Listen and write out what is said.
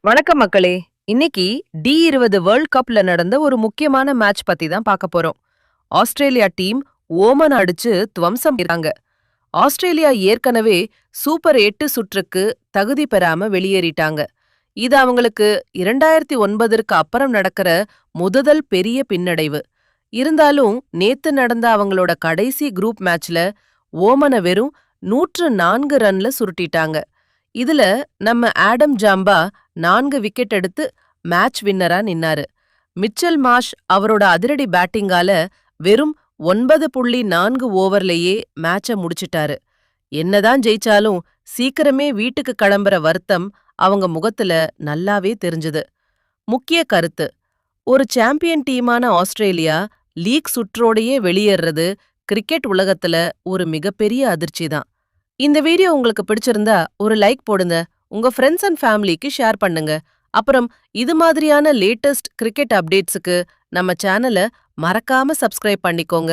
வணக்கம் மக்களே. இன்னைக்கு டி20 வேர்ல்ட் கப்ல நடந்த ஒரு முக்கியமான மேட்ச் பத்தி தான் பார்க்க போறோம். ஆஸ்திரேலியா டீம் ஓமன் அடிச்சு துவம்சம் பண்ணிட்டாங்க. ஆஸ்திரேலியா ஏற்கனவே சூப்பர் 8 சுற்றுக்கு தகுதி பெறாம வெளியேறிட்டாங்க. இது அவங்களுக்கு 2009ற்கு அப்புறம் நடக்கிற முதல் பெரிய பின்னடைவு. இருந்தாலும் நேத்து நடந்த அவங்களோட கடைசி குரூப் மேட்ச்ல ஓமன வெறும் 104 ரன்ல சுருட்டிட்டாங்க. இதுல நம்ம ஆடம் ஜாம்பா 4 விக்கெட் எடுத்து மேட்ச் வின்னரா நின்னாரு. மிச்சல் மார்ஷ் அவரோட அதிரடி பேட்டிங்கால வெறும் 9.4 ஓவர்லயே மேட்ச முடிச்சிட்டாரு. என்னதான் ஜெயிச்சாலும் சீக்கிரமே வீட்டுக்கு கிளம்புற வருத்தம் அவங்க முகத்துல நல்லாவே தெரிஞ்சது. முக்கிய கருத்து: ஒரு சாம்பியன் டீமான ஆஸ்திரேலியா லீக் சுற்றோடையே வெளியேறது கிரிக்கெட் உலகத்துல ஒரு மிகப்பெரிய அதிர்ச்சி தான். இந்த வீடியோ உங்களுக்கு பிடிச்சிருந்தா ஒரு லைக் போடுங்க. உங்க ஃப்ரெண்ட்ஸ் அண்ட் ஃபேமிலிக்கு ஷேர் பண்ணுங்க. அப்புறம் இது மாதிரியான லேட்டஸ்ட் கிரிக்கெட் அப்டேட்ஸுக்கு நம்ம சேனலை மறக்காம சப்ஸ்கிரைப் பண்ணிக்கோங்க.